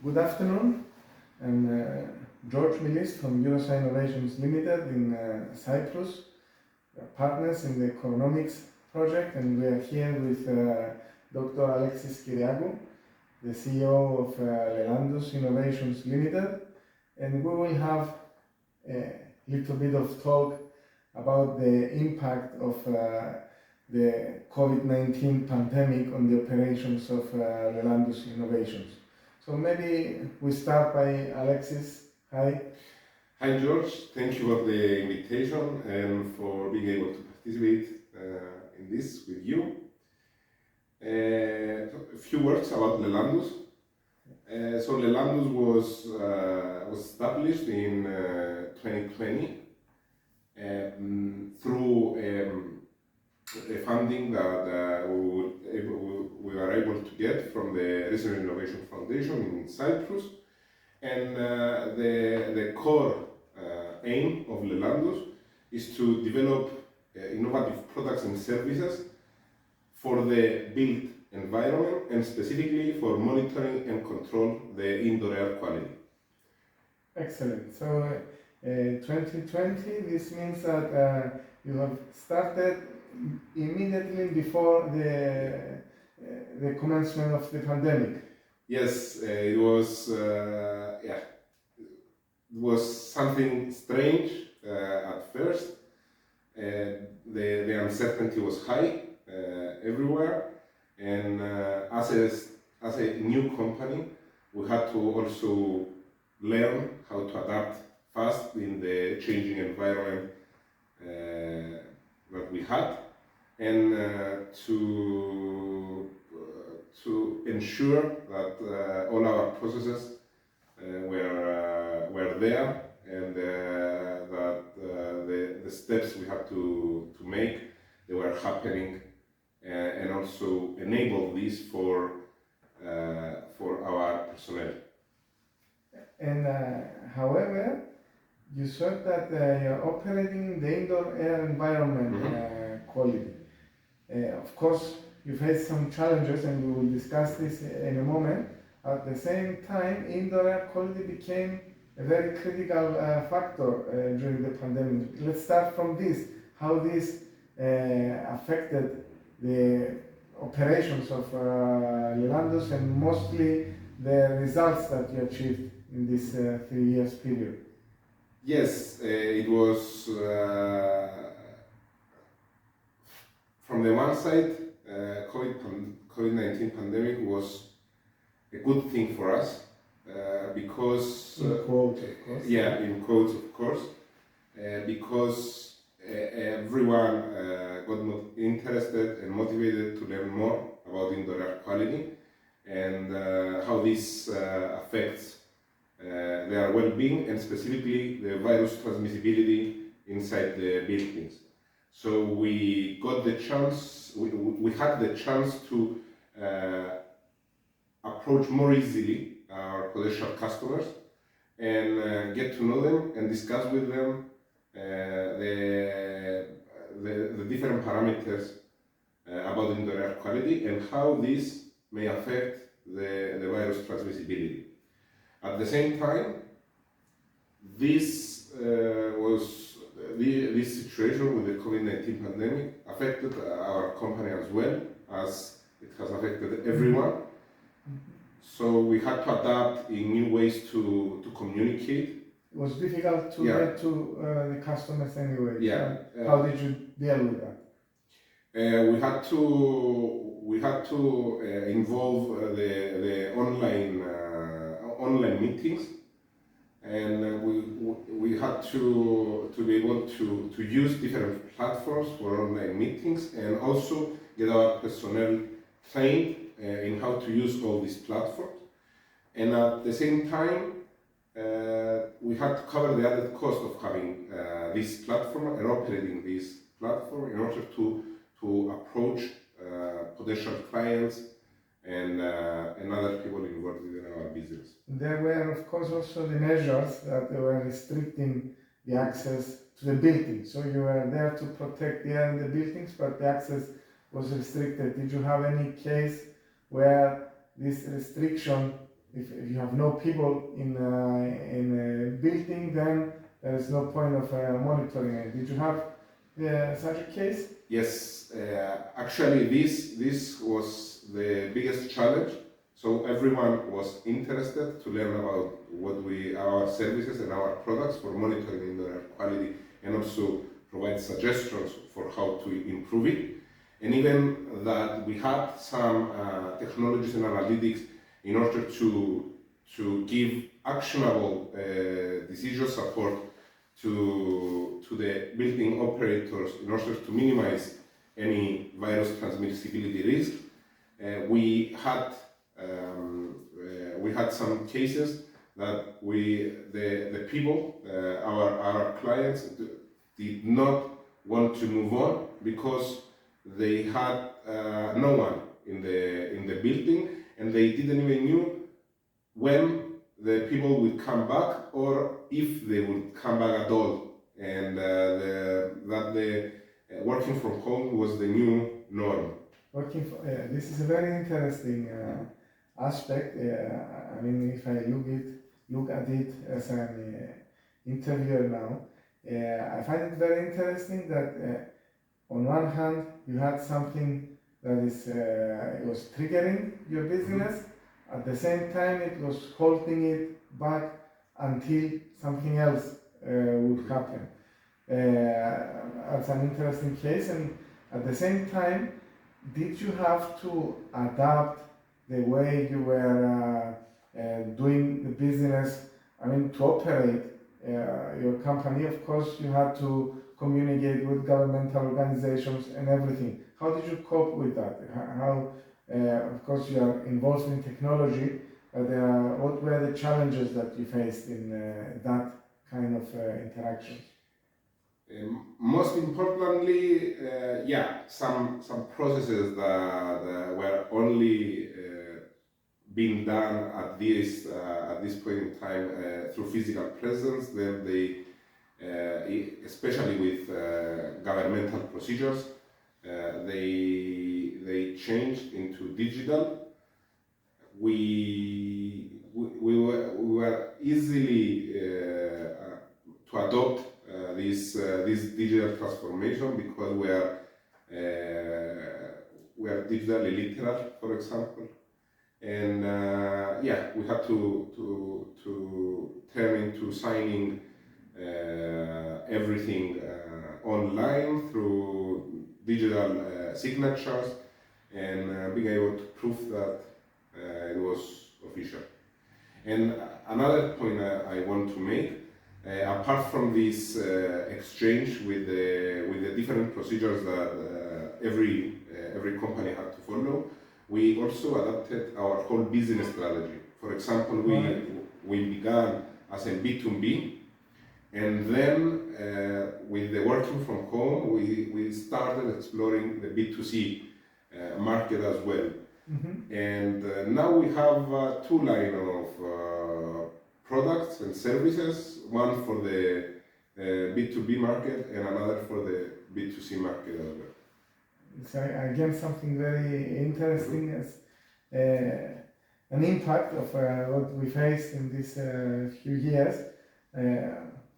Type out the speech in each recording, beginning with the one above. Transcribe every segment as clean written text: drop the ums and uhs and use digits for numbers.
Good afternoon. I'm George Milis from Eurosci Innovations Limited in Cyprus. We are partners in the economics project, and we are here with Dr. Alexis Kyriacou, the CEO of Lelantus Innovations Limited, and we will have a little bit of talk about the impact of the COVID-19 pandemic on the operations of Lelantus Innovations. So maybe we start by Alexis. Hi. Hi George, thank you for the invitation and for being able to participate in this with you. A few words about Lelantus. So Lelantus was established in 2020 through a funding that we were able to get from the Research and Innovation Foundation in Cyprus. And the core aim of Lelantus is to develop innovative products and services for the built environment and specifically for monitoring and control the indoor air quality. Excellent. So 2020, this means that you have started immediately before the commencement of the pandemic. Yes, it was something strange at first. The uncertainty was high everywhere, and as a new company, we had to also learn how to adapt fast in the changing environment that we had, and to ensure that all our processes were there, and that the steps we had to make, they were happening, and also enable this for our personnel. And however, you said that you're operating in the indoor air environment quality. Of course, you faced some challenges, and we will discuss this in a moment. At the same time, indoor air quality became a very critical factor during the pandemic. Let's start from this, how this affected the operations of Lelantus and mostly the results that you achieved in this 3 years period. Yes, it was from the one side, COVID-19 pandemic was a good thing for us because in quotes, of course. Yeah, in quotes, of course, because everyone got interested and motivated to learn more about indoor air quality and how this affects their well-being and specifically the virus transmissibility inside the buildings. So we got the chance, we had the chance to approach more easily our potential customers and get to know them and discuss with them the different parameters about indoor air quality and how this may affect the virus transmissibility. At the same time, this situation with the COVID-19 pandemic affected our company as well, as it has affected everyone. So we had to adapt in new ways to communicate. It was difficult to get to the customers anyway. Yeah. How did you deal with that? We had to involve the online meetings, and we had to be able to use different platforms for online meetings and also get our personnel trained in how to use all these platforms. And at the same time, we had to cover the added cost of having this platform and operating this platform in order to approach potential clients and other people involved in our business. There were, of course, also the measures that were restricting the access to the buildings. So you were there to protect the air in the buildings, but the access was restricted. Did you have any case where this restriction, if you have no people in a building, then there is no point of monitoring it? Did you have such a case? Yes, actually this was the biggest challenge. So everyone was interested to learn about our services and our products for monitoring indoor air quality, and also provide suggestions for how to improve it. And even that we had some technologies and analytics in order to give actionable decision support to the building operators in order to minimize any virus transmissibility risk. We had some cases that the people, our clients, did not want to move on because they had no one in the building, and they didn't even knew when the people would come back or if they would come back at all, and the working from home was the new norm. This is a very interesting aspect. I mean, if I look at it as an interviewer now, I find it very interesting that on one hand you had something that is it was triggering your business. At the same time, it was holding it back until something else would happen. That's an interesting case, and at the same time, did you have to adapt the way you were doing the business? I mean, to operate your company, of course, you had to communicate with governmental organizations and everything. How did you cope with that? Of course, you are involved in technology, but what were the challenges that you faced in that kind of interaction? Most importantly, some processes that were only being done at this point in time through physical presence. Then they, especially with governmental procedures, they changed into digital. We were easily to adopt this digital transformation because we are digitally literate, for example, and we had to turn into signing everything online through digital signatures, and being able to prove that it was official. And another point I want to make, apart from this exchange with the different procedures that every company had to follow, we also adapted our whole business strategy. For example, we began as a B2B, and then with the working from home, we started exploring the B2C market as well. Mm-hmm. And now we have two lines of products and services, one for the B2B market and another for the B2C market as well. So again, something very interesting as an impact of what we faced in these few years.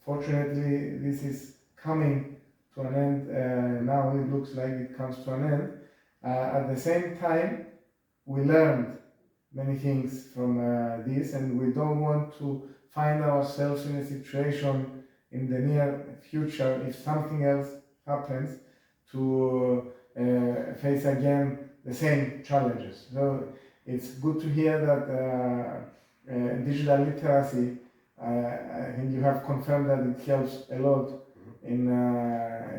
Fortunately, this is coming to an end. Now it looks like it comes to an end. At the same time, we learned many things from this, and we don't want to find ourselves in a situation in the near future, if something else happens, to face again the same challenges. So it's good to hear that digital literacy, I think you have confirmed that it helps a lot in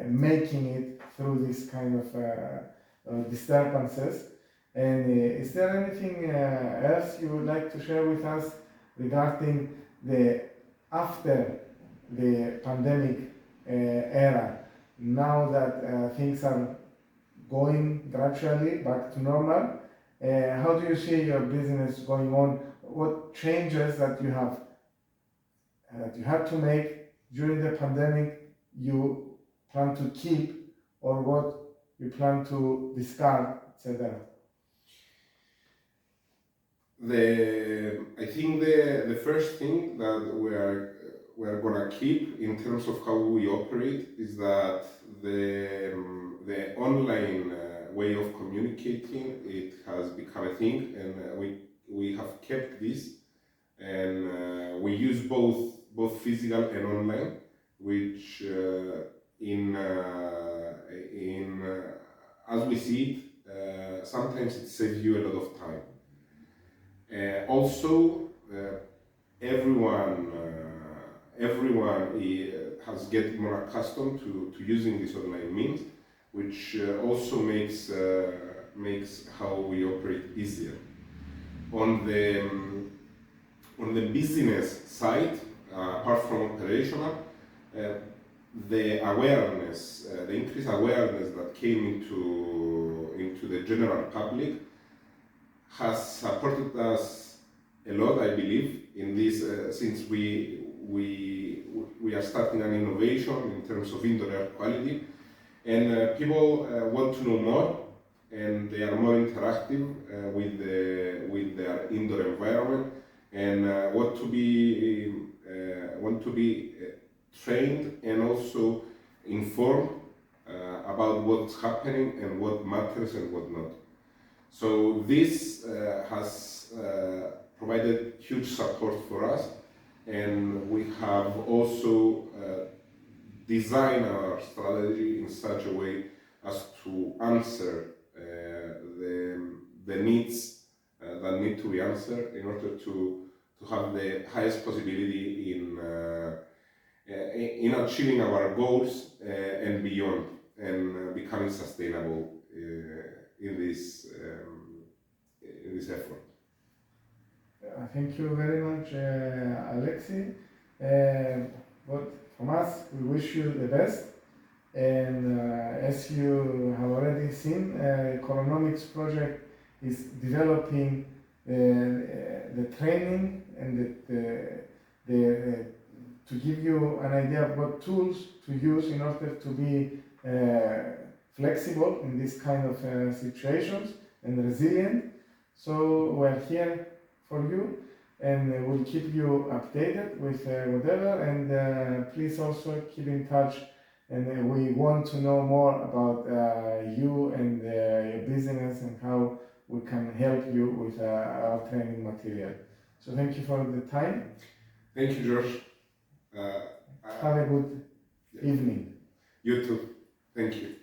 making it through this kind of disturbances. And is there anything else you would like to share with us regarding after the pandemic era, now that things are going gradually back to normal? How do you see your business going on? What changes that you had to make during the pandemic you plan to keep, or what you plan to discard, etc.? I think the first thing that we're gonna keep in terms of how we operate is that the online way of communicating, it has become a thing, and we have kept this, and we use both physical and online, which as we see it, sometimes it saves you a lot of time. Also, everyone has get more accustomed to using these online means, which also makes how we operate easier. On the business side, apart from operational, the awareness, the increased awareness that came into the general public has supported us a lot, I believe, in this, since we are starting an innovation in terms of indoor air quality, and people want to know more, and they are more interactive with their indoor environment, and want to be trained and also informed about what's happening and what matters and what not. So this has provided huge support for us, and we have also designed our strategy in such a way as to answer the needs that need to be answered in order to have the highest possibility in achieving our goals and beyond, and becoming sustainable in this effort. Thank you very much, Alexis. But from us, we wish you the best. And as you have already seen, Coronomics project is developing the training and to give you an idea of what tools to use in order to be flexible in this kind of situations and resilient. So we're here for you, and we'll keep you updated with whatever, and please also keep in touch, and we want to know more about you and your business and how we can help you with our training material. So thank you for the time. Thank you, George. Have a good evening. You too. Thank you.